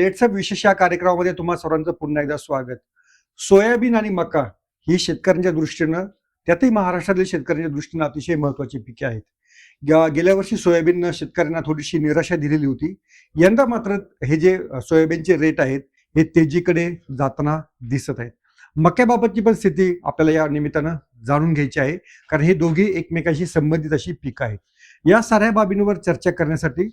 लेट्सअप विशेष या कार्यक्रमामध्ये तुम्हा सर्वांचं पुन्हा एकदा स्वागत. सोयाबीन आणि मका ही शेतकऱ्यांच्या दृष्टीनं, त्यातही महाराष्ट्रातील शेतकऱ्यांच्या दृष्टीनं अतिशय महत्वाची पिके आहेत. गेल्या वर्षी सोयाबीन शेतकऱ्यांना थोडीशी निराशा दिलेली होती. यंदा मात्र हे जे सोयाबीनचे रेट आहेत हे तेजीकडे जाताना दिसत आहेत. मक्याबाबतची पण स्थिती आपल्याला या निमित्तानं जाणून घ्यायची आहे, कारण हे दोघी एकमेकाशी संबंधित अशी पिकं आहेत. या साऱ्या बाबींवर चर्चा करण्यासाठी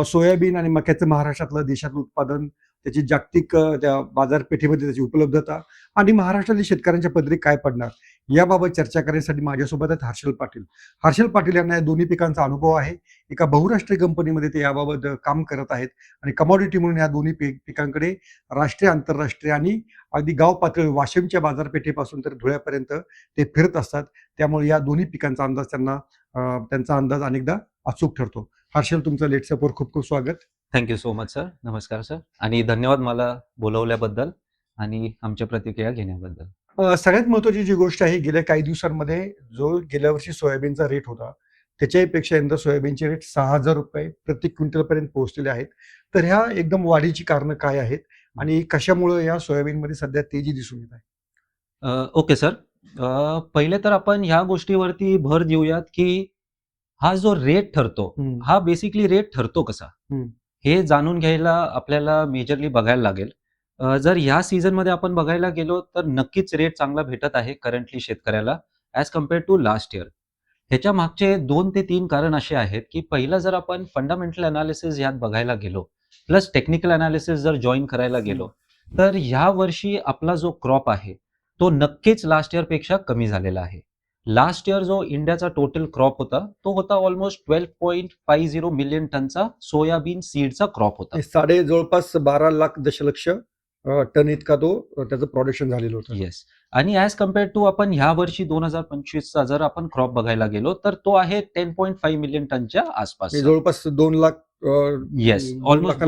सोयाबीन आणि मक्याचं महाराष्ट्रातलं देशातलं उत्पादन, त्याची जागतिक त्या बाजारपेठेमध्ये त्याची उपलब्धता आणि महाराष्ट्रातील शेतकऱ्यांच्या पदरी काय पडणार याबाबत चर्चा करण्यासाठी माझ्यासोबत आहेत हर्षल पाटील. हर्षल पाटील यांना या दोन्ही पिकांचा अनुभव आहे. एका बहुराष्ट्रीय कंपनीमध्ये ते याबाबत काम करत आहेत आणि कमॉडिटी म्हणून या दोन्ही पिकांकडे राष्ट्रीय, आंतरराष्ट्रीय आणि अगदी गाव पातळी वाशिमच्या बाजारपेठेपासून तर धुळ्यापर्यंत ते फिरत असतात. त्यामुळे या दोन्ही पिकांचा अंदाज त्यांचा अंदाज अनेकदा अचूक ठरतो. हर्षल, तुमचं लेट्सअपवर खूप खूप स्वागत. Thank you so much sir. नमस्कार सर, आणि धन्यवाद मला बोलवल्याबद्दल आणि आमच्या प्रतिक्रिया घेण्याबद्दल. सगळ्यात महत्वाची जी गोष्ट आहे, गेल्या काही दिवसांमध्ये जो गेल्या वर्षी सोयाबीनचा रेट होता त्याच्यापेक्षा यंदा सोयाबीनचे रेट 6,000 रुपये प्रति क्विंटल पर्यंत पोहोचलेले आहेत. तर ह्या एकदम वाढीची कारणं काय आहेत आणि कशामुळे या सोयाबीनमध्ये सध्या तेजी दिसून येत आहे? Okay sir. पहिले तर आपण ह्या गोष्टीवरती भर देऊयात की हा जो रेट ठरतो, हा बेसिकली रेट ठरतो कसा, हे जाणून घ्यायला आपल्याला मेजरली बघायला लागेल. जर ह्या सीझन मध्ये आपण बघायला गेलो तर नक्कीच रेट चांगला भेटत आहे करंटली शेतकऱ्याला as compared to last year. ह्याच्या मागचे 2 ते 3 कारण असे आहेत की पहिलं, जर आपण फंडामेंटल अनालिसिस यात बघायला गेलो प्लस टेक्निकल अनालिसिस जर जॉईन करायला गेलो तर ह्या वर्षी आपला जो क्रॉप आहे तो नक्कीच लास्ट इयर पेक्षा कमी झालेला आहे. लास्ट इयर जो इंडियाचा टोटल क्रॉप होता तो होता ऑलमोस्ट 12.50 मिलियन टनचा सोयाबीन सीडचा क्रॉप होता. जवळपास 12 लाख दशलक्ष टन इतका त्याचं प्रोडक्शन झालेलं होतं. येस. आणि ॲज कम्पेअर्ड टू आपण ह्या वर्षी 2025चा जर आपण क्रॉप बघायला गेलो तर तो आहे 10.5 मिलियन टनच्या आसपास. जवळपास 2 लाख. येस, ऑलमोस्ट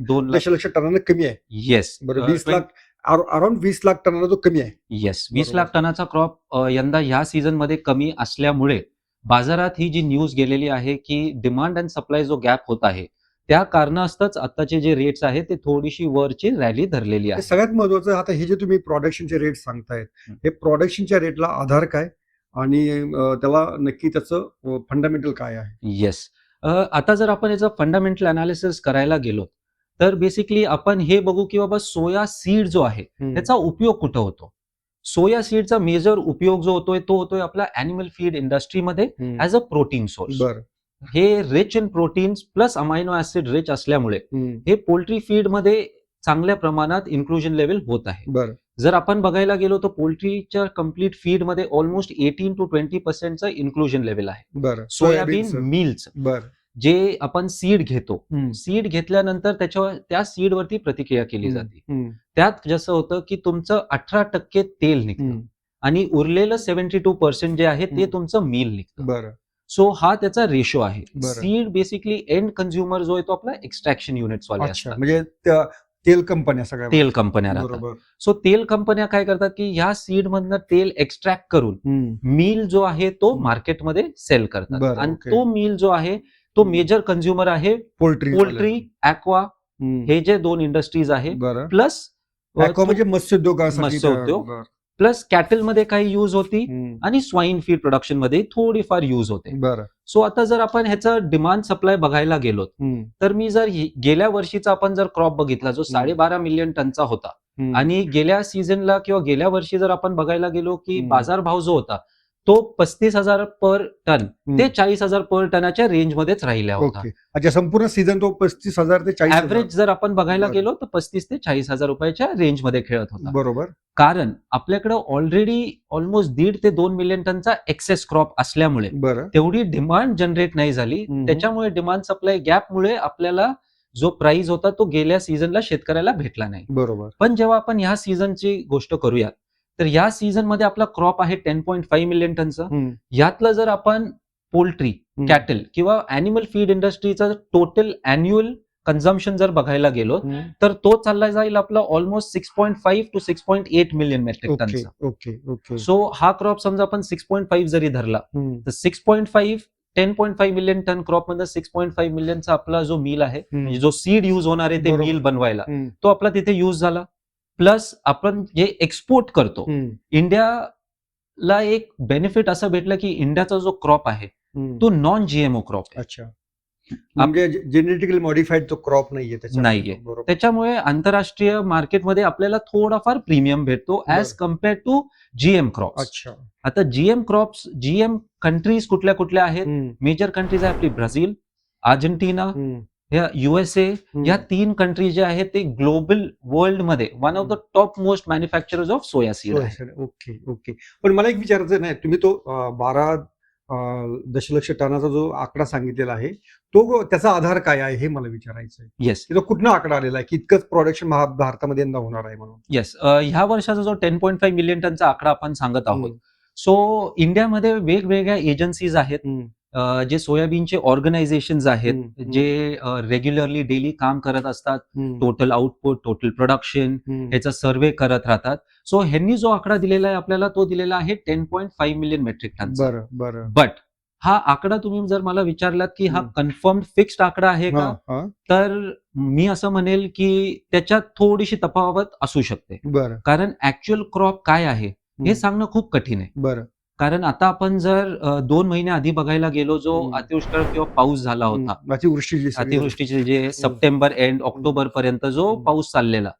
2 दशलक्ष टनानं कमी आहे. येस, बरं, 20 लाख, अराउंड 20 लाख टनाला तो कमी आहे. येस, 20 लाख टनाचा क्रॉप यंदा ह्या सीझन मध्ये कमी असल्यामुळे बाजारात ही जी न्यूज गेलेली आहे की डिमांड अँड सप्लाय जो गॅप होत आहे त्या कारणास्तच आताचे जे रेट्स आहेत ते थोडीशी वरची रॅली धरलेली आहे. सगळ्यात महत्वाचं, आता हे जे तुम्ही प्रोडक्शनचे रेट सांगतायत, हे प्रोडक्शनच्या रेटला आधार काय आणि त्याला नक्की त्याचं फंडामेंटल काय आहे? येस. आता जर आपण याचं फंडामेंटल अनालिसिस करायला गेलो तर बेसिकली आपण हे बघू की बाबा सोया सीड जो आहे त्याचा उपयोग कुठं होतो. सोया सीडचा मेजर उपयोग जो होतोय तो होतोय आपला अॅनिमल फीड इंडस्ट्रीमध्ये ऍज अ प्रोटीन सोर्स. हे rich in proteins plus amino acid rich असल्यामुळे हे पोल्ट्री फीड मध्ये चांगल्या प्रमाणात इन्क्लुजन लेवल होत आहे. जर आपण बघायला गेलो तर पोल्ट्रीच्या कम्प्लीट फीड मध्ये ऑलमोस्ट 18 to 20% इन्क्लुजन लेवल आहे. सोयाबीन मिल्स जे आपण सीड घेतो, सीड घेतल्यानंतर त्या सीड वरती प्रतिक्रिया केली जाते. त्यात जसं होतं की तुमचं 18% तेल निघतं आणि उरलेलं 72% जे आहे ते तुमचं मील निघतं. सो हा त्याचा रेशो आहे. सीड बेसिकली एंड कंझ्युमर जो आहे तो आपला एक्स्ट्रॅक्शन युनिट्स वाले असतात, म्हणजे तेल कंपन्या, सगळ्या तेल कंपन्या राहतात. सो तेल कंपन्या काय करतात की ह्या सीड मधनं तेल एक्स्ट्रॅक्ट करून मील जो आहे तो मार्केटमध्ये सेल करतात आणि तो मील जो आहे तो मेजर कंझ्युमर आहे पोल्ट्री, ॲक्वा, हे जे 2 इंडस्ट्रीज आहे बरं. प्लस ॲक्वा म्हणजे मत्स्योद्योगासाठी मत्स्योद्योग. बरं. प्लस कॅटलमध्ये काही यूज होती हम्म. आणि स्वाईन फीड प्रोडक्शन मध्ये थोडीफार यूज होते. बरं. सो आता जर आपण ह्याचं डिमांड सप्लाय बघायला गेलो तर मी जर गेल्या वर्षीचा आपण जर क्रॉप बघितला जो 12.5 मिलियन टनचा होता आणि गेल्या सीझनला किंवा गेल्या वर्षी जर आपण बघायला गेलो की बाजारभाव जो होता तो 35,000 पर टन ते 40,000 पर टनाच्या रेंजमध्येच राहिला होता. ओके. अच्छा, संपूर्ण सीझन तो 35,000 ते 40,000. ऍव्हरेज जर आपण बघायला बरं. गेलो तर 35 ते 40,000 रुपयाच्या रेंजमध्ये खेळत होता. बरोबर. कारण आपल्याकडे ऑलरेडी ऑलमोस्ट 1.5 ते 2 मिलियन टनचा एक्सेस क्रॉप असल्यामुळे बरं. तेवढी डिमांड जनरेट नाही झाली. त्याच्यामुळे डिमांड सप्लाय गॅपमुळे आपल्याला जो प्राइस होता तो गेल्या सीझनला शेतकऱ्याला भेटला नाही. बरोबर. पण जेव्हा आपण ह्या सीझनची गोष्ट करूया तर या सीझन मध्ये आपला क्रॉप आहे 10.5 मिलियन टनचा. यातलं जर आपण पोल्ट्री, कॅटल किंवा अॅनिमल फीड इंडस्ट्रीचं टोटल अॅन्युअल कन्झम्पशन जर बघायला गेलो तर तो चालला जाईल आपला ऑलमोस्ट 6.5 टू 6.8 मिलियन मेट्रिक टनचा. Okay okay. सो हा क्रॉप समजा आपण 6.5 जरी धरला तर 6.5 10.5 मिलियन टन क्रॉप मध्ये 6.5 मिलियनचा आपला जो मिल आहे म्हणजे जो सीड यूज होणार आहे ते बरोबर. मिल बनवायला तो आपला तिथे यूज झाला. प्लस आपण जे एक्सपोर्ट करतो इंडियाला एक बेनिफिट असं भेटलं की इंडियाचा जो क्रॉप आहे तो नॉन जीएमओ क्रॉप आहे. अच्छा, म्हणजे जेनेटिकली मॉडिफाईड तो क्रॉप नाहीये नाहीये. बरोबर. त्याच्यामुळे आंतरराष्ट्रीय मार्केटमध्ये आपल्याला थोडाफार प्रीमियम भेटतो as compare to GM crop. अच्छा. आता जीएम क्रॉप्स जीएम कंट्रीज कुठल्या कुठल्या आहेत? मेजर कंट्रीज आहे आपली ब्राझील, अर्जेंटिना, USA. या 3 कंट्री जे आहेत ते ग्लोबल वर्ल्ड मध्ये one of the top most manufacturers of soya seed आहे. Okay okay. पण मला एक विचारायचं नाही, तुम्ही तो 12 दशलक्ष टनाचा जो आकडा सांगितलेला आहे तो त्याचा आधार काय आहे हे मला विचारायचं आहे. येस तो कुठनं आकडा आलेला आहे की इतकंच प्रोडक्शन भारतामध्ये यंदा होणार आहे म्हणून? येस. ह्या वर्षाचा जो 10.5 मिलियन टनचा आकडा आपण सांगत आहोत. सो इंडियामध्ये वेगवेगळ्या एजन्सीज आहेत जे सोयाबीनचे ऑर्गनायझेशन्स आहेत जे रेग्युलरली डेली काम करत असतात. टोटल आउटपुट, टोटल प्रोडक्शन ह्याचा सर्वे करत राहतात. सो ह्यांनी जो आकडा दिलेला आहे आपल्याला तो दिलेला आहे 10.5 मिलियन मेट्रिक टन. बरं बरं. बट हा आकडा तुम्ही जर मला विचारलात की हा कन्फर्म फिक्स्ड आकडा आहे का तर मी असं म्हणेल की त्याच्यात थोडीशी तफावत असू शकते. बरं. कारण ऍक्च्युअल क्रॉप काय आहे हे सांगणं खूप कठीण आहे. बरं. कारण आता आपण जर 2 महिने आधी बघायला गेलो जो अतिवृष्टी किंवा पाऊस झाला होता, अतिवृष्टीचे जे सप्टेंबर एंड ऑक्टोबर पर्यंत जो पाऊस चाललेला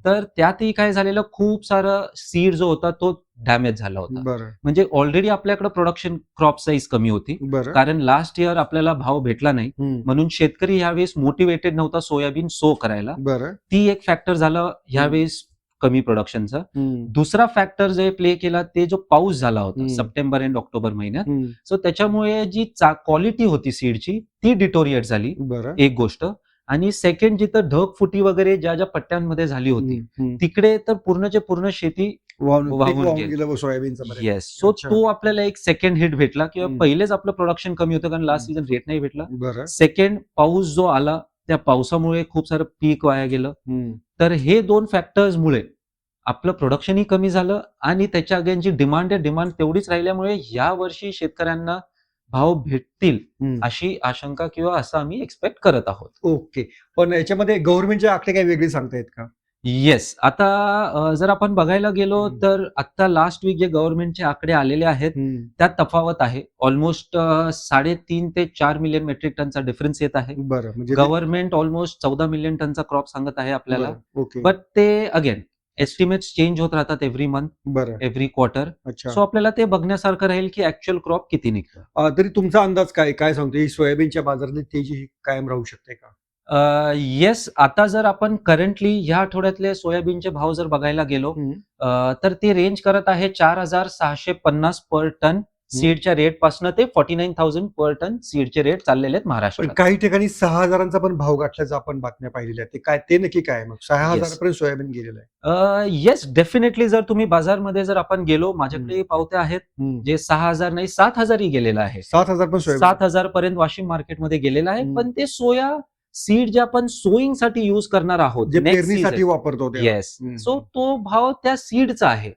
तर त्यातही काय झालेलं खूप सारं सीड जो होता तो डॅमेज झाला होता. म्हणजे ऑलरेडी आपल्याकडे प्रोडक्शन क्रॉप साईज कमी होती कारण लास्ट इयर आपल्याला भाव भेटला नाही म्हणून शेतकरी यावेळेस मोटिवेटेड नव्हता सोयाबीन सो करायला. ती एक फॅक्टर झालं यावेळेस कमी प्रोडक्शनचा. दुसरा फॅक्टर जे प्ले केला ते जो पाऊस झाला होता सप्टेंबर एंड ऑक्टोबर महिन्यात. सो त्याच्यामुळे जी क्वालिटी होती सीडची ती डिटोरिएट झाली एक गोष्ट. आणि सेकंड जिथं ढगफुटी वगैरे ज्या ज्या पट्ट्यांमध्ये झाली होती तिकडे तर पूर्णचे पूर्ण शेती वाहून गेली सोयाबीनचा. येस. सो तो आपल्याला एक सेकंड हिट भेटला किंवा पहिलेच आपलं प्रोडक्शन कमी होतं कारण लास्ट सीझन रेट नाही भेटला. सेकंड पाऊस जो आला त्या पावसामुळे खूप सारं पीक वाया गेलं. तर हे 2 फॅक्टर्समुळे आपलं प्रोडक्शनही कमी झालं आणि त्याच्या अगेन डिमांड तेवढीच राहिल्यामुळे या वर्षी शेतकऱ्यांना भाव भेटतील अशी आशंका किंवा असं आम्ही एक्सपेक्ट करत आहोत. ओके. पण याच्यामध्ये गव्हर्नमेंटचे आकडे काही वेगळे सांगतायत का? येस. आता जर आपण बघायला गेलो तर आता लास्ट वीक जे गव्हर्नमेंटचे आकडे आलेले आहेत त्यात तफावत आहे. ऑलमोस्ट 3.5 ते 4 मिलियन मेट्रिक टनचा डिफरन्स येत आहे. म्हणजे गव्हर्नमेंट ऑलमोस्ट 14 मिलियन टनचा क्रॉप सांगत आहे आपल्याला. बट ते अगेन एस्टिमेट्स चेंज होत राहतात every month, every quarter. So आपल्याला ते बघण्यासारखं राहील की ऍक्च्युअल क्रॉप किती निघतं. तरी तुमचा अंदाज काय सांगतो ही सोयाबीनच्या बाजारातली तेजी कायम राहू शकते का? येस. आता जर आपण करंटली ह्या आठवड्यातले सोयाबीनचे भाव जर बघायला गेलो तर ते रेंज करत आहे 4,650 पर टन सीडच्या रेट पासून ते 49,000 पर टन सीडचे रेट चाललेले आहेत महाराष्ट्रात. काही ठिकाणी 6,000चा पण भाव गाठल्याचा आपण बातम्या पाहिलेल्या आहेत. ते नक्की काय मग 6,000 पर्यंत सोयाबीन गेलेलं आहे? Yes, definitely. जर तुम्ही बाजारमध्ये जर आपण गेलो माझ्याकडे पावत्या आहेत जे 6,000 नाही 7,000 ही गेलेला आहे. 7,000 पर्यंत वाशिम मार्केटमध्ये गेलेला आहे. पण ते सोया सीड जे आपण सोईंग साठी युज करणार आहोत जे पेरणीसाठी वापरतो. येस. सो तो भाव त्या सीडचा आहे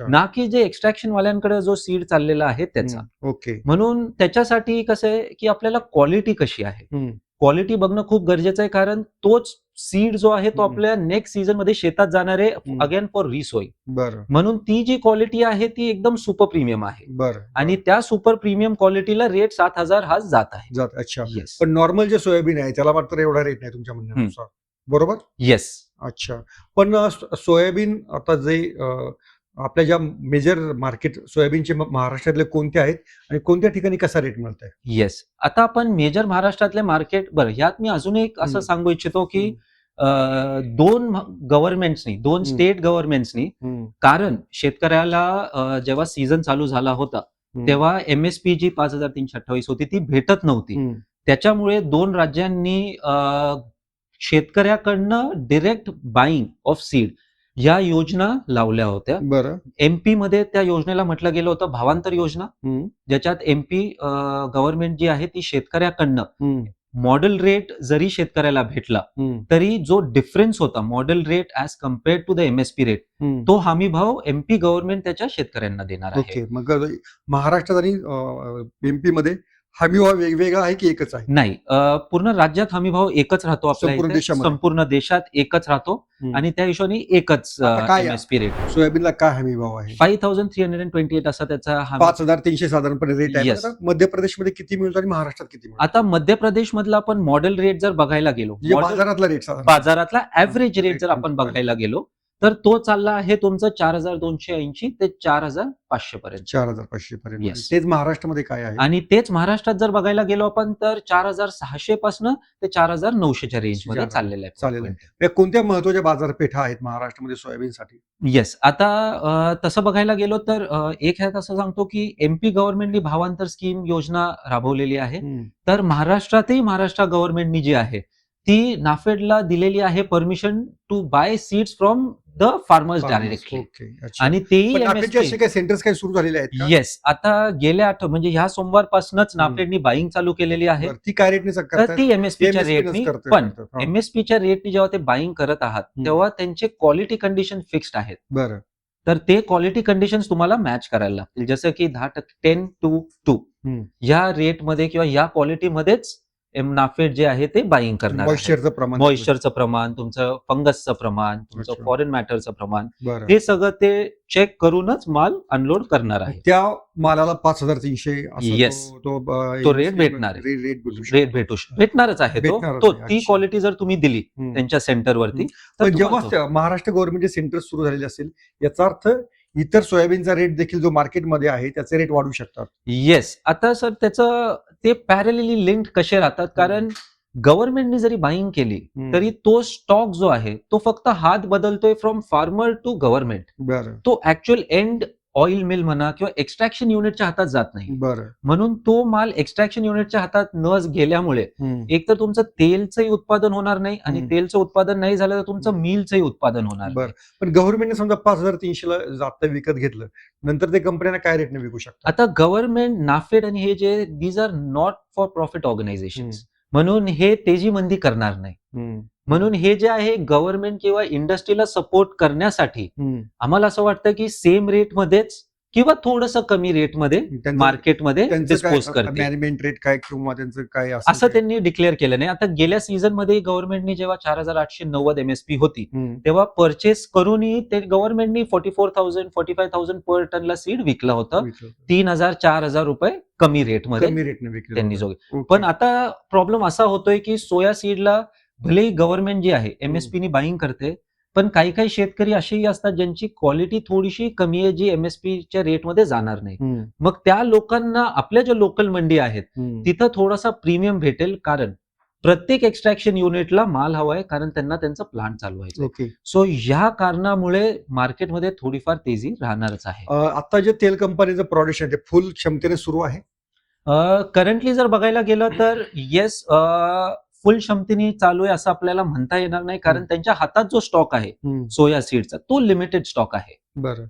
ना की जे एक्स्ट्रॅक्शन वाल्यांकडे जो सीड चाललेला आहे त्याचा. ओके. म्हणून त्याच्यासाठी कसं आहे की आपल्याला क्वालिटी कशी आहे क्वालिटी बघणं खूप गरजेचं आहे, कारण तोच सीड जो आहे तो आपल्या नेक्स्ट सीझन मध्ये शेतात जाणार आहे अगेन फॉर रिसोई. बरं म्हणून ती जी क्वालिटी आहे ती एकदम सुपर प्रीमियम आहे बरं आणि त्या सुपर प्रीमियम क्वालिटीला रेट 7,000 हा जात आहे. जात अच्छा. येस पण नॉर्मल जे सोयाबीन आहे त्याला मात्र एवढा रेट नाही तुमच्या म्हणण्यानुसार, बरोबर? येस. अच्छा. पण सोयाबीन आता जे आपल्या ज्या मेजर मार्केट सोयाबीनचे महाराष्ट्रातले कोणते आहेत आणि कोणत्या ठिकाणी कसा रेट मिळत आहे? येस. आता आपण मेजर महाराष्ट्रातले मार्केट बरं ह्यात मी अजून एक असं सांगू इच्छितो की दोन गव्हर्नमेंट्सनी, दोन स्टेट गव्हर्नमेंट्सनी, कारण शेतकऱ्याला जेव्हा सीझन चालू झाला होता तेव्हा एमएसपी जी 5,328 होती ती भेटत नव्हती. त्याच्यामुळे दोन राज्यांनी शेतकऱ्याकडनं डिरेक्ट बाईंग ऑफ सीड या योजना लावल्या होत्या. बरं. एमपी मध्ये त्या योजनेला म्हटलं गेलं होतं भावांतर योजना, ज्याच्यात एमपी गव्हर्नमेंट जी आहे ती शेतकऱ्याकडनं मॉडेल रेट जरी शेतकऱ्याला भेटला तरी जो डिफरन्स होता model rate as compared to the MSP rate, तो हमी भाव एमपी गव्हर्नमेंट त्याच्या शेतकऱ्यांना देणार आहे. ओके. मग महाराष्ट्रात आणि एमपी मध्ये हमी भाव वेगवेगळा आहे की एकच आहे? नाही, पूर्ण राज्यात हमी भाव एकच राहतो. आपल्या संपूर्ण इथे देशामध्ये? संपूर्ण देशात एकच राहतो आणि त्या हिशोबाने एकच आता काय एमएसपी रेट. सोयाबीनला काय हमी भाव आहे? 5,328 असा त्याचा हमी. 5,300 साधारणपणे रेट आहे. Yes. आता मध्य प्रदेशमध्ये किती मिळतो आणि महाराष्ट्रात किती मिळतो? आता मध्य प्रदेश मधला आपण मॉडेल रेट जर बघायला गेलो, म्हणजे बाजारातला रेट बाजारातला ऍव्हरेज रेट जर आपण बघायला गेलो तर तो चालला आहे तुमचं 4,280 ते 4,500 पर्यंत. 4,500 पर्यंत. Yes. तेच महाराष्ट्रामध्ये काय आहे? आणि तेच महाराष्ट्रात जर बघायला गेलो आपण तर 4,600 पासून ते 4,900च्या रेंज मध्ये चाललेलं चालेल. आहे. या कोणत्या महत्वाच्या बाजारपेठा आहेत महाराष्ट्रामध्ये सोयाबीनसाठी? येस. आता तसं बघायला गेलो तर एक ह्यात असं सांगतो की एमपी गव्हर्नमेंटनी भावांतर स्कीम योजना राबवलेली आहे. तर महाराष्ट्रातही महाराष्ट्र गव्हर्नमेंटनी जी आहे ती नाफेडला दिलेली आहे permission to buy seeds from the farmers directly. Okay. अच्छा. आणि तेही नाफेडचे असे काही सेंटर्स काही सुरू झालेले आहेत का? येस. आता गेल्या म्हणजे ह्या सोमवारपासूनच नाफेडनी बाईंग चालू केलेली आहे. बरं, ती काय रेटने तर करतात? ती एमएसपीच्या रेटनी, पण एमएसपीच्या रेटनी जेव्हा ते बाईंग करत आहात तेव्हा त्यांचे क्वालिटी कंडिशन फिक्स्ड आहेत. बरं. तर ते क्वालिटी कंडिशन्स तुम्हाला मॅच करायला लागतील. जसं की 10% 10-2 या रेटमध्ये किंवा या क्वालिटीमध्येच नाफेड जे आहे ते बाईंग करणार. मॉइश्चरचं प्रमाण, तुमचं फंगसचं प्रमाण, तुमचं फॉरेन मॅटरचं प्रमाण, हे सगळं ते चेक करूनच माल अनलोड करणार आहे. त्या मालाला 5,300 येस, तो रेट भेटणार आहे. रेट भेटणारच आहे. तो ती क्वालिटी जर तुम्ही दिली त्यांच्या सेंटरवरती तर जेव्हा महाराष्ट्र गव्हर्नमेंटचे सेंटर सुरू झालेले असेल याचा अर्थ इतर सोयाबीनचा रेट देखील जो मार्केटमध्ये आहे त्याचे रेट वाढू शकतात. येस. आता सर त्याचं ते पॅरलली लिंक्ड कसे राहतात, कारण गव्हर्नमेंटने जरी बाईंग केली तरी तो स्टॉक जो आहे तो फक्त हात बदलतोय फ्रॉम फार्मर टू गव्हर्नमेंट. तो ऍक्च्युअल एंड ऑइल मिल म्हणा किंवा एक्स्ट्रॅक्शन युनिटच्या हातात जात नाही. म्हणून तो माल एक्स्ट्रॅक्शन युनिटच्या हातात न गेल्यामुळे एक तर तुमचं तेलचंही उत्पादन होणार नाही आणि तेलचं उत्पादन नाही झालं तर तुमचं मिलचंही उत्पादन होणार नाही. पण गव्हर्नमेंटने समजा 5,300 ला जात विकत घेतलं नंतर ते कंपन्यांना काय रेटने विकू शकतात? आता गव्हर्नमेंट, नाफेड आणि हे जे these are not for profit organization, म्हणून हे तेजी मंदी करणार नाही. म्हणून हे जे आहे गव्हर्नमेंट किंवा इंडस्ट्रीला सपोर्ट करण्यासाठी आम्हाला असं वाटतं की सेम रेटमध्येच किंवा थोडंसं कमी रेटमध्ये मार्केटमध्ये डिस्पोज करते. मॅनेजमेंट रेट काय किंवा त्यांचं काय असं त्यांनी डिक्लेअर केलं नाही. आता गेल्या सीझन मध्ये गव्हर्नमेंटनी जेव्हा 4,890 एमएसपी होती तेव्हा परचेस करूनही ते गव्हर्नमेंटनी 44,000 45,000 पर टनला सीड विकलं होतं. 3,000-4,000 रुपये कमी रेटमध्ये त्यांनी जोगे. पण आता प्रॉब्लेम असा होतोय की सोया सीडला भलेही गव्हर्नमेंट जी आहे एमएसपी बाईंग करते, पण काही काही शेतकरी असेही असतात ज्यांची क्वालिटी थोडीशी कमी आहे जी एमएसपीच्या रेटमध्ये जाणार नाही. मग त्या लोकांना आपल्या ज्या लोकल मंडी आहेत तिथं थोडासा प्रीमियम भेटेल, कारण प्रत्येक एक्स्ट्रॅक्शन युनिटला माल हवाय, कारण त्यांना त्यांचं प्लांट चालवायचं. सो ह्या कारणामुळे मार्केटमध्ये थोडीफार तेजी राहणारच आहे. आता जे तेल कंपनीचं प्रोडक्शन आहे फुल क्षमतेने सुरू आहे करंटली जर बघायला गेलं तर येस, फुल क्षमतेने चालू आहे असं आपल्याला म्हणता येणार नाही, कारण त्यांच्या हातात जो स्टॉक आहे सोया सीडचा तो लिमिटेड स्टॉक आहे. बरं.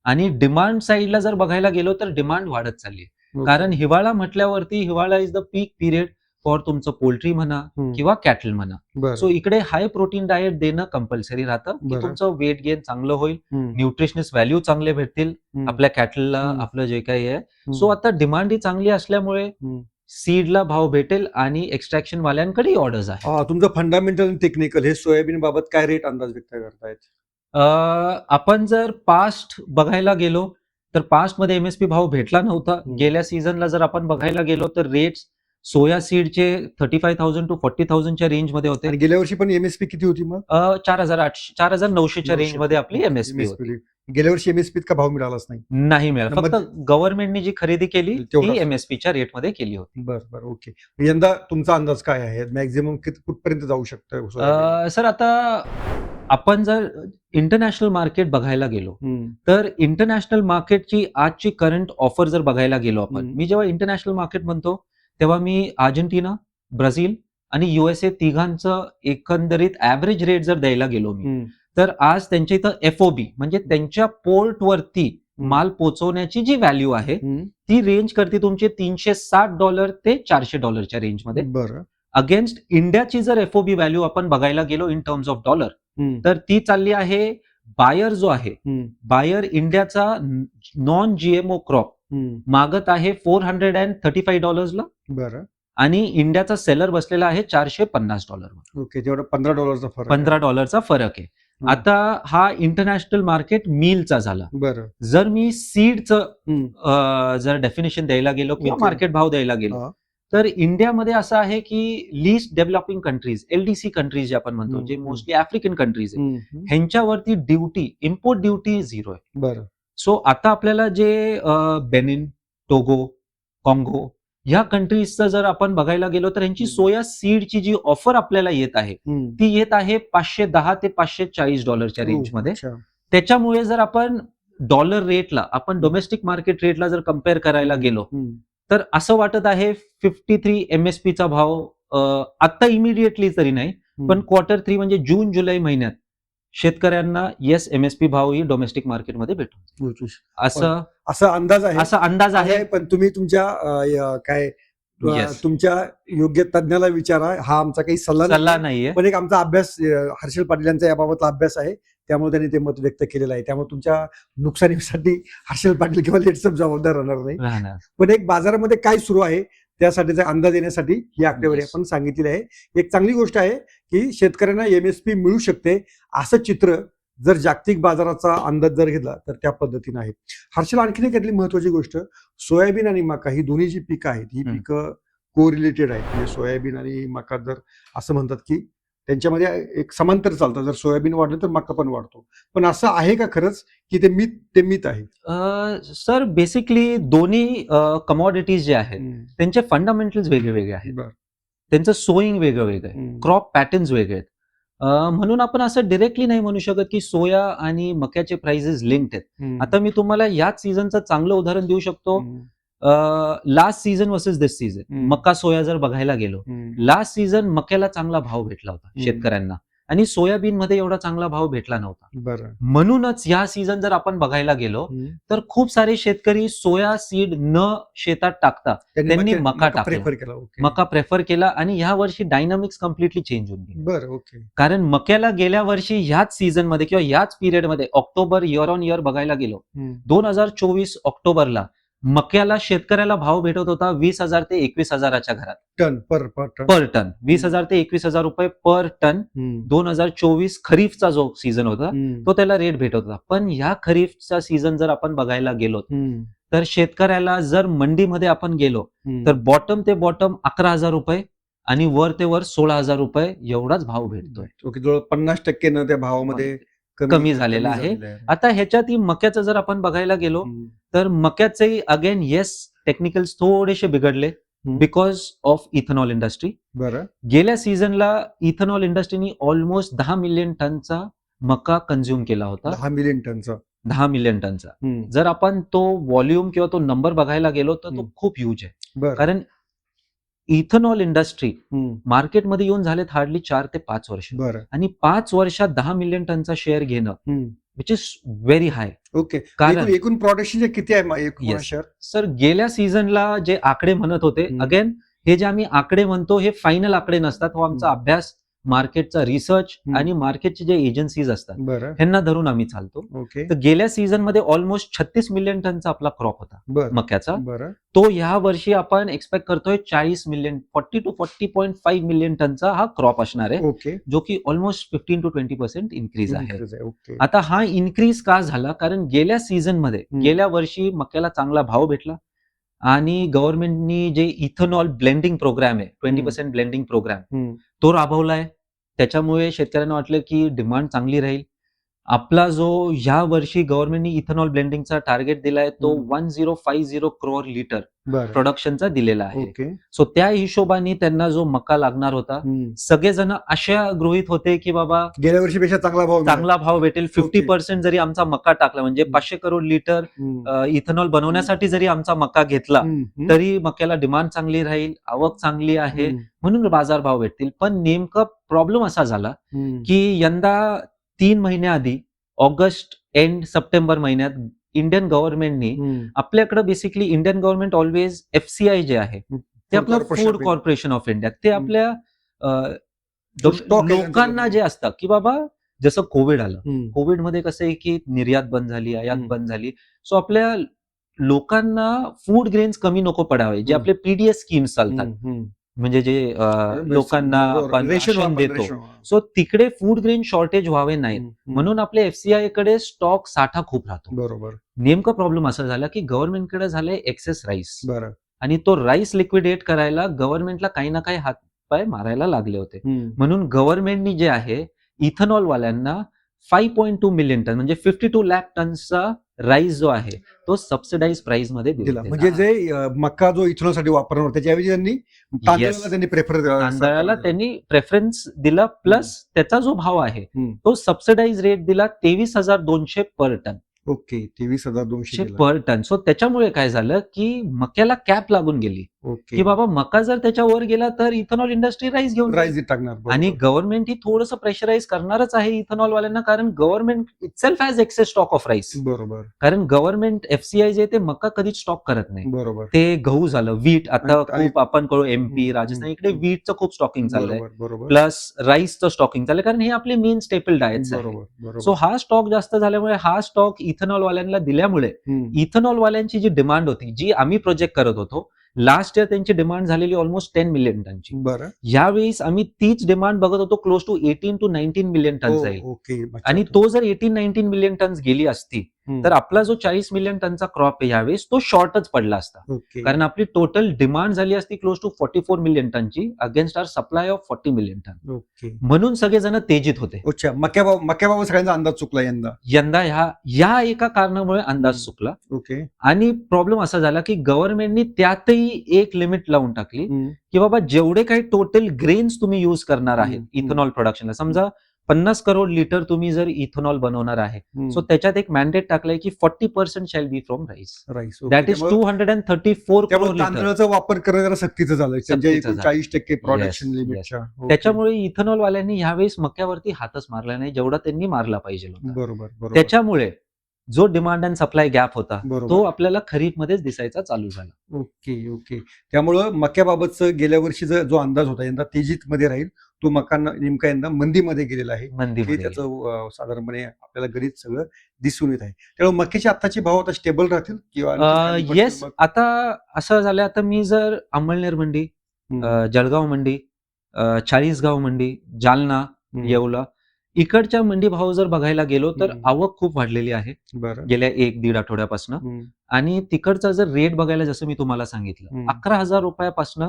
आणि डिमांड साईडला जर बघायला गेलो तर डिमांड वाढत चालली आहे, कारण हिवाळा म्हटल्यावरती हिवाळा is the peak period for तुमचं पोल्ट्री म्हणा किंवा कॅटल म्हणा. सो इकडे हाय प्रोटीन डाएट देणं कंपल्सरी राहतं की तुमचं वेट गेन चांगलं होईल, न्यूट्रिशनस व्हॅल्यू चांगले भेटतील आपल्या कॅटलला, आपलं जे काही आहे. सो आता डिमांड ही चांगली असल्यामुळे सीडला भाव भेटेल आणि एक्स्ट्रॅक्शन वाल्यांकडेही ऑर्डर्स आहे. तुमचं फंडामेंटल आणि टेक्निकल हे सोयाबीन बाबत काय रेट अंदाज व्यक्त करतायत? आपण जर पास्ट बघायला गेलो तर पास्टमध्ये एमएसपी भाव भेटला नव्हता. गेल्या सीझनला जर आपण बघायला गेलो तर रेट्स सोया सीडचे 35,000 to 40,000च्या रेंजमध्ये होते. आणि गेल्या वर्षी पण एमएसपी किती होती मग? 4,900च्या रेंजमध्ये आपली एमएसपी होती. गेल्या वर्षी एमएसपीत का भाव मिळालाच नाही? नाही मिळाला. फक्त गव्हर्नमेंटने जी खरेदी केली तेवढाच. ती एमएसपीच्या रेटमध्ये केली होती. बरं ओके. यंदा तुमचा अंदाज काय आहे? मॅक्झिमम कुठपर्यंत जाऊ शकतं सोयाबीन? सर आता आपण जर इंटरनॅशनल मार्केट बघायला गेलो तर इंटरनॅशनल मार्केटची आजची करंट ऑफर जर बघायला गेलो आपण, मी जेव्हा इंटरनॅशनल मार्केट म्हणतो तेव्हा मी अर्जेंटिना, ब्राझील आणि युएसए तिघांचं एकंदरीत ऍव्हरेज रेट जर द्यायला गेलो मी, तर आज त्यांच्या इथं एफओबी म्हणजे त्यांच्या पोर्टवरती माल पोहोचवण्याची जी व्हॅल्यू आहे ती रेंज करते तुमचे $360 ते $400च्या रेंजमध्ये. बरं. अगेन्स्ट इंडियाची जर एफओबी व्हॅल्यू आपण बघायला गेलो इन टर्म्स ऑफ डॉलर तर ती चालली आहे, बायर जो आहे बायर इंडियाचा नॉन जीएमओ क्रॉप मागत आहे $435 बरं. आणि इंडियाचा सेलर बसलेला आहे $450. ओके, तेवढा $15 फरक. $15 फरक आहे. आता हा इंटरनॅशनल मार्केट मिलचा झाला. बरं. जर मी सीडचं जर डेफिनेशन द्यायला गेलो किंवा मार्केट भाव द्यायला गेलो तर इंडियामध्ये असं आहे की list developing countries, LDC countries जे आपण म्हणतो, जे मोस्टली आफ्रिकन कंट्रीज आहेत, ह्यांच्यावरती ड्युटी, इम्पोर्ट ड्युटी 0 आहे. बरं. सो आता आपल्याला जे बेनिन, टोगो, काँगो ह्या कंट्रीजचं जर आपण बघायला गेलो तर यांची सोया सीडची जी ऑफर आपल्याला येत आहे ती येत आहे $510 ते $540च्या रेंजमध्ये. त्याच्यामुळे जर आपण डॉलर रेटला, आपण डोमेस्टिक मार्केट रेटला जर कम्पेअर करायला गेलो तर असं वाटत आहे 53 एमएसपीचा भाव आता इमिडिएटली तरी नाही, पण Q3 म्हणजे जून जुलै महिन्यात शेतकऱ्यांना येस एमएसपी भाव ही डोमेस्टिक मार्केटमध्ये भेटू असा अंदाज आहे. पण तुम्ही तुमच्या काय तुमच्या योग्य तज्ञाला विचारा, हा आमचा काही सल्ला नाहीये, पण एक आमचा अभ्यास हर्षल पाटील यांचा याबाबतला अभ्यास आहे, त्यामुळे त्यांनी ते मत व्यक्त केलेलं आहे. त्यामुळे तुमच्या नुकसानीसाठी हर्षल पाटील किंवा लेट्सअप जबाबदार राहणार नाही. पण एक बाजारामध्ये काय सुरू आहे त्यासाठीचा अंदाज येण्यासाठी ही आकडेवारी आपण सांगितलेली आहे. एक चांगली गोष्ट आहे की शेतकऱ्यांना एमएसपी मिळू शकते असं चित्र जर जागतिक बाजाराचा अंदाज जर घेतला तर त्या पद्धतीने आहे. हर्षल, आणखीन एक यातली महत्वाची गोष्ट, सोयाबीन आणि मका ही दोन्ही जी पिकं आहेत ही पिकं कोरिलेटेड आहेत. म्हणजे सोयाबीन आणि मका जर असं म्हणतात की त्यांच्यामध्ये एक समांतर चालतं, जर सोयाबीन वाढलं तर मका पण वाढतो. पण असं आहे का खरंच की ते मिथ आहे? सर बेसिकली दोन्ही कमॉडिटीज जे आहेत त्यांचे फंडामेंटल्स वेगळे आहेत, त्यांचं सोईंग वेगळं आहे, क्रॉप पॅटर्न्स वेगळे आहेत. म्हणून आपण असं डिरेक्टली नाही म्हणू शकत की सोया आणि मक्याचे प्राइसेस लिंक्ड आहेत. आता मी तुम्हाला याच सीझनचं चांगलं उदाहरण देऊ शकतो. लास्ट सीझन वर्सेस दिस सीझन मका सोया जर बघायला गेलो, लास्ट सीझन मक्याला चांगला भाव भेटला होता शेतकऱ्यांना आणि सोयाबीन मध्ये एवढा चांगला भाव भेटला नव्हता. म्हणूनच या सीझन जर आपण बघायला गेलो तर खूप सारे शेतकरी सोया सीड न शेतात टाकता त्यांनी मका टाकला, मका प्रेफर केला आणि ह्या वर्षी डायनामिक्स कम्प्लिटली चेंज होऊन गेली. कारण मक्याला गेल्या वर्षी ह्याच सीझन मध्ये किंवा याच पिरियड मध्ये ऑक्टोबर इयर ऑन इयर बघायला गेलो, 2024 ऑक्टोबरला मक्याला शेतकऱ्याला भाव भेटत होता 20,000 ते 21,000च्या घरात टन पर टन, 20,000 ते 21,000 रुपये पर टन. 2024 खरीफचा जो सीझन होता तो त्याला रेट भेटत होता. पण या खरीफचा सीझन जर आपण बघायला गेलो तर शेतकऱ्याला जर मंडीमध्ये आपण गेलो तर बॉटम ते बॉटम 11,000 रुपये आणि वर ते वर 16,000 रुपये एवढाच भाव भेटतोय. जवळ 50% त्या भावामध्ये कमी झालेला आहे. आता ह्याच्यात मक्याचं जर आपण बघायला गेलो तर मक्याचे अगेन येस टेक्निकल्स थोडेसे बिघडले बिकॉज ऑफ इथेनॉल इंडस्ट्री. गेल्या सीझनला इथेनॉल इंडस्ट्रीनी ऑलमोस्ट 10 मिलियन टनचा मका कन्झ्युम केला होता. 10 मिलियन टनचा. जर आपण तो व्हॉल्यूम किंवा तो नंबर बघायला गेलो तर तो खूप ह्यूज आहे. कारण इथेनॉल इंडस्ट्री मार्केटमध्ये येऊन झालेत हार्डली 4 ते 5 वर्ष आणि 5 वर्षात 10 मिलियन टनचा शेअर घेणं which is very high. Okay, कारण एकूण प्रोडक्शन किती आहे शेअर? सर गेल्या सीझनला जे आकडे म्हणत होते, अगेन हे जे आम्ही आकडे म्हणतो हे फायनल आकडे नसतात, हो आमचा अभ्यास मार्केटचा रिसर्च हम्म. आणि मार्केटचे जे एजन्सीज असतात बरं. ह्यांना धरून आम्ही चालतो. ओके. तर गेल्या सीझन मध्ये ऑलमोस्ट 36 मिलियन टनचा आपला क्रॉप होता बरं. मक्याचा. बरं. तो ह्या वर्षी आपण एक्सपेक्ट करतोय 40 मिलियन 40 to 40.5 मिलियन टनचा हा क्रॉप असणार आहे, ओके. जो की ऑलमोस्ट 15 to 20% इन्क्रीज आहे. Increase आहे. ओके. आता हा इन्क्रीज का झाला? कारण गेल्या सीझन मध्ये गेल्या वर्षी मक्याला चांगला भाव भेटला आणि गव्हर्नमेंटनी जे इथेनॉल ब्लेंडिंग प्रोग्राम आहे 20% ब्लेंडिंग प्रोग्राम तो राबवलाय. त्याच्यामुळे शेतकऱ्यांना वाटलं की डिमांड चांगली राहील. आपला जो ह्या वर्षी गव्हर्नमेंटनी इथेनॉल ब्लेंडिंगचा टार्गेट दिलाय तो 1050 करोड लिटर बरं. प्रोडक्शनचा दिलेला आहे. ओके. सो त्या हिशोबाने त्यांना जो मका लागणार होता, सगळेजण अशा गृहीत होते की बाबा गेल्या वर्षीपेक्षा चांगला भाव मिळेल. चांगला भाव भेटेल. 50% जरी आमचा मका टाकला म्हणजे 500 करोड लिटर इथेनॉल बनवण्यासाठी जरी आमचा मका घेतला तरी मक्याला डिमांड चांगली राहील, आवक चांगली आहे, म्हणून बाजारभाव भेटतील. पण नेमका प्रॉब्लेम असा झाला की यंदा 3 महिन्याआधी ऑगस्ट एंड सप्टेंबर महिन्यात इंडियन गव्हर्नमेंटनी आपल्याकडे basically Indian government always FCI जे आहे ते आपलं फूड कॉर्पोरेशन ऑफ इंडिया ते आपल्या लोकांना जे असतं की बाबा जसं कोविड आलं, कोविडमध्ये कसं आहे की निर्यात बंद झाली, आयात बंद झाली. सो आपल्या लोकांना फूड ग्रेन्स कमी नको पडावे, जे आपले PDS स्कीम्स चालतात म्हणजे जे लोकांना आपण रेशन देतो. सो तिकडे फूड ग्रेन शॉर्टेज व्हावे नाहीत म्हणून आपल्या FCI कडे स्टॉक साठा खूप राहतो. बरोबर. नेमका प्रॉब्लेम असा झाला की गव्हर्नमेंटकडे झालंय एक्सेस राईस. बरं. आणि तो राईस लिक्विडेट करायला गव्हर्नमेंटला काही ना काही हातपाय मारायला लागले होते. म्हणून गव्हर्नमेंटनी जे आहे इथेनॉल वाल्यांना 5.2 मिलियन टन म्हणजे 52 लाख टनचा राईस जो आहे तो सबसिडाइज प्राइस मध्ये दिला. म्हणजे जे मका जो इथेनॉलसाठी वापरणार त्याच्याऐवजी त्यांनी तांदळाला त्यांनी प्रेफरन्स दिला. प्लस त्याचा जो भाव आहे तो सबसिडाइज रेट दिला 23,200 पर टन. ओके. 23,200 पर टन. सो त्याच्यामुळे काय झालं की मक्याला कॅप लागून गेली की बाबा मका जर त्याच्यावर गेला तर इथेनॉल इंडस्ट्री राईस टाकणार. आणि गव्हर्नमेंट ही थोडंसं प्रेशराईज करणारच आहे इथेनॉल वाल्यांना, कारण government itself has excess stock of rice. बरोबर. कारण गव्हर्नमेंट FCI जे ते मका कधीच स्टॉक करत नाही. बरोबर. ते गहू झालं, वीट आता खूप आपण कळू MP राजस्थान इकडे वीटचं खूप स्टॉकिंग चाललंय, प्लस राईसचं स्टॉकिंग चाललंय कारण हे आपले मेन स्टेपल डाएट्स आहे. सो हा स्टॉक जास्त झाल्यामुळे हा स्टॉक इथेनॉल वाल्यांना दिल्यामुळे इथेनॉल वाल्यांची जी डिमांड होती जी आम्ही प्रोजेक्ट करत होतो लास्ट इयर त्यांची डिमांड झालेली ऑलमोस्ट 10 मिलियन टनची. बरं. यावेळेस आम्ही तीच डिमांड बघत होतो close to 18 to 19 million ton जाईल. ओके. आणि तो जर 18-19 मिलियन टन्स गेली असती तर आपला जो 40 मिलियन टनचा क्रॉप आहे यावेळेस तो शॉर्टच पडला असता. कारण आपली टोटल डिमांड झाली असती क्लोज टू 44 मिलियन टनची against our supply of 40 million ton. म्हणून सगळेजण तेजीत होते. अच्छा. मक्याबाबत सगळ्यांचा अंदाज चुकला यंदा ह्या एका कारणामुळे अंदाज चुकला. ओके. आणि प्रॉब्लेम असा झाला की गव्हर्नमेंटनी त्यातही एक लिमिट लावून टाकली की बाबा जेवढे काही टोटल ग्रेन्स तुम्ही युज करणार आहेत इथेनॉल प्रोडक्शनला, समजा 50 करोड लिटर तुम्ही जर इथेनॉल बनवणार आहे सो त्याच्यात एक मॅन्डेट टाकलंय की 40% shall be from rice. That is 234 crore litre. तांदळाचा वापर करणं जरा सक्तीचं झालंय 40% प्रोडक्शन लिमिटच्या. त्याच्यामुळे इथेनॉल वाल्यांनी यावेळेस मक्यावरती हातच मारला नाही जेवढा त्यांनी मारला पाहिजे. बरोबर. त्याच्यामुळे जो डिमांड अँड सप्लाय गॅप होता तो आपल्याला खरीप मध्येच दिसायचा चालू झाला. ओके. त्यामुळं मक्याबाबतचं गेल्या वर्षी जो अंदाज होता यंदा तेजीत मध्ये राहील तो मका नेमका यंदा मंदीमध्ये गेलेला आहे. हे त्याचं साधारणपणे आपल्याला गणित सगळं दिसून येत आहे. त्यामुळे मक्याचे आताचे भाव आता स्टेबल राहतील किंवा येस. आता असं झालं, आता मी जर अंमळनेर मंडी, जळगाव मंडी, चाळीसगाव मंडी, जालना, येवला इकडच्या मंडी भाव जर बघायला गेलो तर आवक खूप वाढलेली आहे गेल्या 1-1.5 आठवड्यापासून. आणि तिकडचा जर रेट बघायला जसं मी तुम्हाला सांगितलं 11,000 रुपयापासून,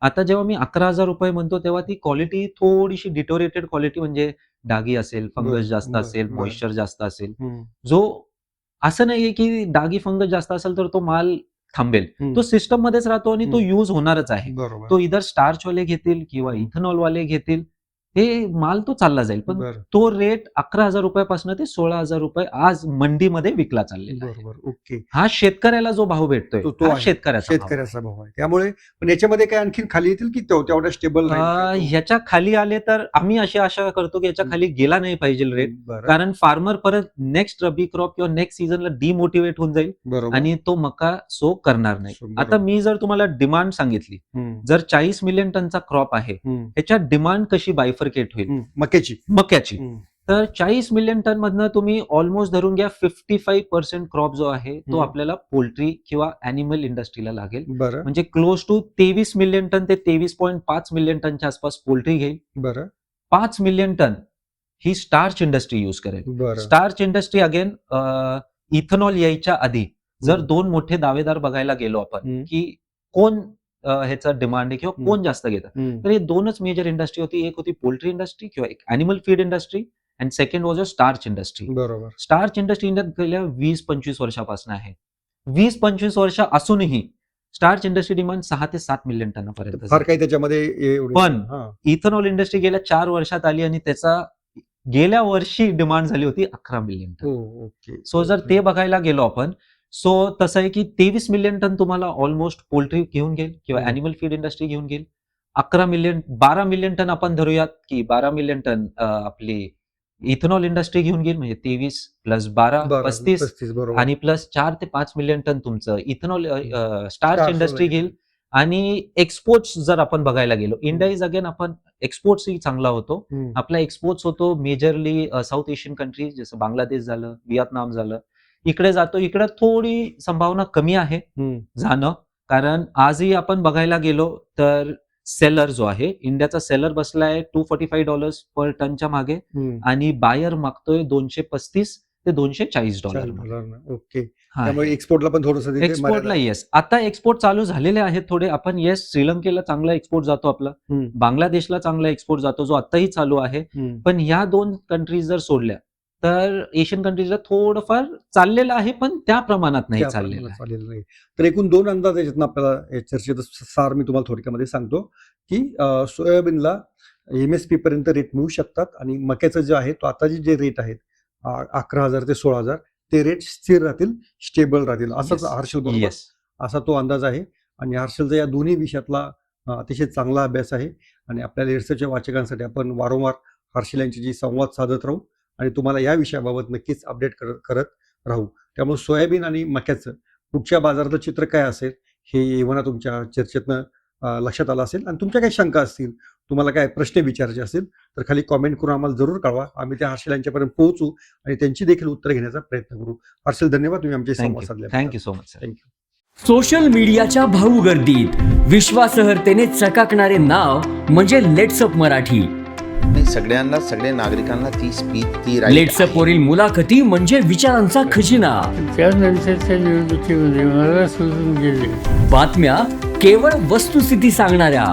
आता जेव्हा मी 11,000 रुपये म्हणतो तेव्हा ती क्वालिटी थोडीशी डिटोरेटेड क्वालिटी म्हणजे डागी असेल, फंगस जास्त असेल, मॉइश्चर जास्त असेल, जो असं नाहीये की डागी फंगस जास्त असेल तर तो माल थांबेल, तो सिस्टम मध्येच राहतो आणि तो युज होणारच आहे. तो इधर स्टार्च वाले घेतील किंवा इथेनॉल वाले घेतील, हे माल तो चालला जाईल. पण तो रेट 11,000 रुपयापासून ते 16,000 रुपये आज मंडीमध्ये विकला चाललेला आहे. ओके. हा शेतकऱ्याला जो भाव भेटतोय तो शेतकऱ्याचा भाव आहे. त्यामुळे पण याच्यामध्ये काय आणखी खाली येतील की तेवढा स्टेबल ह्याच्या खाली आले तर आम्ही अशी आशा करतो की याच्या खाली गेला नाही पाहिजे रेट, कारण फार्मर परत नेक्स्ट रबी क्रॉप किंवा नेक्स्ट सीझनला डिमोटिवेट होऊन जाईल आणि तो मका सो करणार नाही. आता मी जर तुम्हाला डिमांड सांगितली, जर 40 मिलियन टनचा क्रॉप आहे ह्याच्यात डिमांड कशी बायफर्केट होईल मक्याची. मक्याची. तर 40 मिलियन टन मधनं तुम्ही ऑलमोस्ट धरून घ्या 55% क्रॉप जो आहे तो आपल्याला पोल्ट्री किंवा अॅनिमल इंडस्ट्रीला लागेल. बरं म्हणजे क्लोज टू 23 मिलियन टन ते 23.5 मिलियन टनच्या आसपास पोल्ट्री घेईल. बरं 5 मिलियन टन ही स्टार्च इंडस्ट्री यूज करेल. बरं स्टार्च इंडस्ट्री अगेन इथेनॉल यायच्या आधी जर दोन मोठे दावेदार बघायला गेलो आपण की कोण ह्याचा डिमांड आहे किंवा कोण जास्त घेतं, तर हे दोनच मेजर इंडस्ट्री होती. एक होती पोल्ट्री इंडस्ट्री किंवा एक animal feed industry and second was a starch industry. बरोबर. स्टार्च इंडस्ट्री इंडियात गेल्या 20-25 वर्षापासून आहे. 20-25 वर्ष असूनही स्टार्च इंडस्ट्री डिमांड 6 ते 7 मिलियन टनापर्यंत. फार काही त्याच्यामध्ये एवढं- पण हां. इथेनॉल इंडस्ट्री गेल्या 4 वर्षात आली आणि त्याचा गेल्या वर्षी डिमांड झाली होती 11 मिलियन टन. हो, ओके. सो जर ते बघायला गेलो आपण, सो तसं आहे की 23 मिलियन टन तुम्हाला ऑलमोस्ट पोल्ट्री घेऊन घेईल किंवा अॅनिमल फीड इंडस्ट्री घेऊन घेईल. 12 मिलियन टन आपण धरूयात की 12 मिलियन टन आपली इथेनॉल इंडस्ट्री घेऊन घेईल. म्हणजे 23 प्लस 12 35 35 बरोबर. आणि प्लस 4 ते 5 मिलियन टन तुमचं इथेनॉल स्टार्च स्टार्च इंडस्ट्री वगैरे. घेईल. आणि एक्सपोर्ट्स जर आपण बघायला गेलो, इंडिया इज अगेन आपण एक्सपोर्ट्सही चांगला होतो. आपला एक्सपोर्ट्स होतो मेजरली साऊथ एशियन कंट्रीज जसं बांगलादेश झालं, व्हिएतनाम झालं, इकडे जातो. इकडे थोडी संभावना कमी आहे जाणं, कारण आजही आपण बघायला गेलो तर सेलर जो आहे इंडियाचा सेलर बसलाय $245 पर टनच्या मागे आणि बायर मागतोय $235 ते $240. ओके. त्यामुळे एक्सपोर्टला पण थोडंसं तिथे एक्सपोर्टला येस. आता एक्सपोर्ट चालू झालेले आहेत थोडे. आपण येस श्रीलंकेला चांगला एक्सपोर्ट जातो आपला, बांगलादेशला चांगला एक्सपोर्ट जातो जो आताही चालू आहे. पण ह्या 2 कंट्रीज जर सोडल्या तर एशियन कंट्रीजला थोडंफार चाललेलं आहे, पण त्या प्रमाणात नाही चाललेलं आहे. तर एकूण 2 अंदाज याच्यातून आपल्याला या चर्चेत सार मी तुम्हाला थोडक्यामध्ये सांगतो की सोयाबीनला MSP पर्यंत रेट मिळू शकतात आणि मक्याचं जे आहे तो आता जे रेट आहेत 11,000 ते 16,000 ते रेट स्थिर राहतील, स्टेबल राहतील, असाच हर्षल बरोबर येस. असा तो अंदाज आहे. आणि हर्षलचा या दोन्ही विषयातला अतिशय चांगला अभ्यास आहे आणि आपल्या लेट्सच्या वाचकांसाठी आपण वारंवार हर्षल यांची जी संवाद साधत राहू आणि तुम्हाला या विषयाबाबत नक्कीच अपडेट करत राहू. त्यामुळे सोयाबीन आणि मक्याचं पुढच्या बाजाराचं चित्र काय असेल हे येवना तुमच्या चर्चेतनं लक्षात आलं असेल. आणि तुमच्या काही शंका असतील, तुम्हाला काय प्रश्न विचारायचे असतील तर खाली कॉमेंट करून आम्हाला जरूर कळवा. आम्ही त्या हर्षल यांच्यापर्यंत पोहोचू आणि त्यांची देखील उत्तर घेण्याचा प्रयत्न करू. हर्षल, धन्यवाद, तुम्ही आमचे संवाद साधले. Thank you so much. Thank you. Social मीडियाच्या भाऊ गर्दीत विश्वासार्हतेने चकाकणारे नाव म्हणजे लेट्सअप मराठी. सगळ्यांना, सगळ्या नागरिकांना ती स्पीच, ती right लेट्सअप आहे. वरील मुलाखती म्हणजे विचारांचा खजिना. त्यानंतरच्या निवडणुकीमध्ये मला सोडून गेले. बातम्या केवळ वस्तुस्थिती सांगणाऱ्या,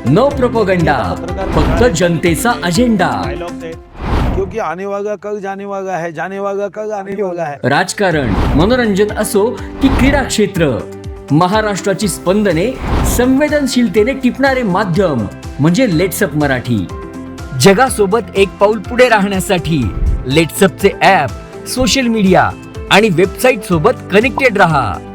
न प्रोपगंडा, फक्त जनतेचा अजेंडा. क्योंकि आने वाला कल जाने वाला है, जाने वाला कल आने वाला है. राजकारण, मनोरंजन असो की क्रीडा क्षेत्र, महाराष्ट्राची स्पंदने संवेदनशीलतेने टिपणारे माध्यम म्हणजे लेट्सअप मराठी. जगासोबत एक पाऊल पुढे राहण्यासाठी लेट्सअपचे ॲप, सोशल मीडिया आणि वेबसाईट सोबत कनेक्टेड रहा.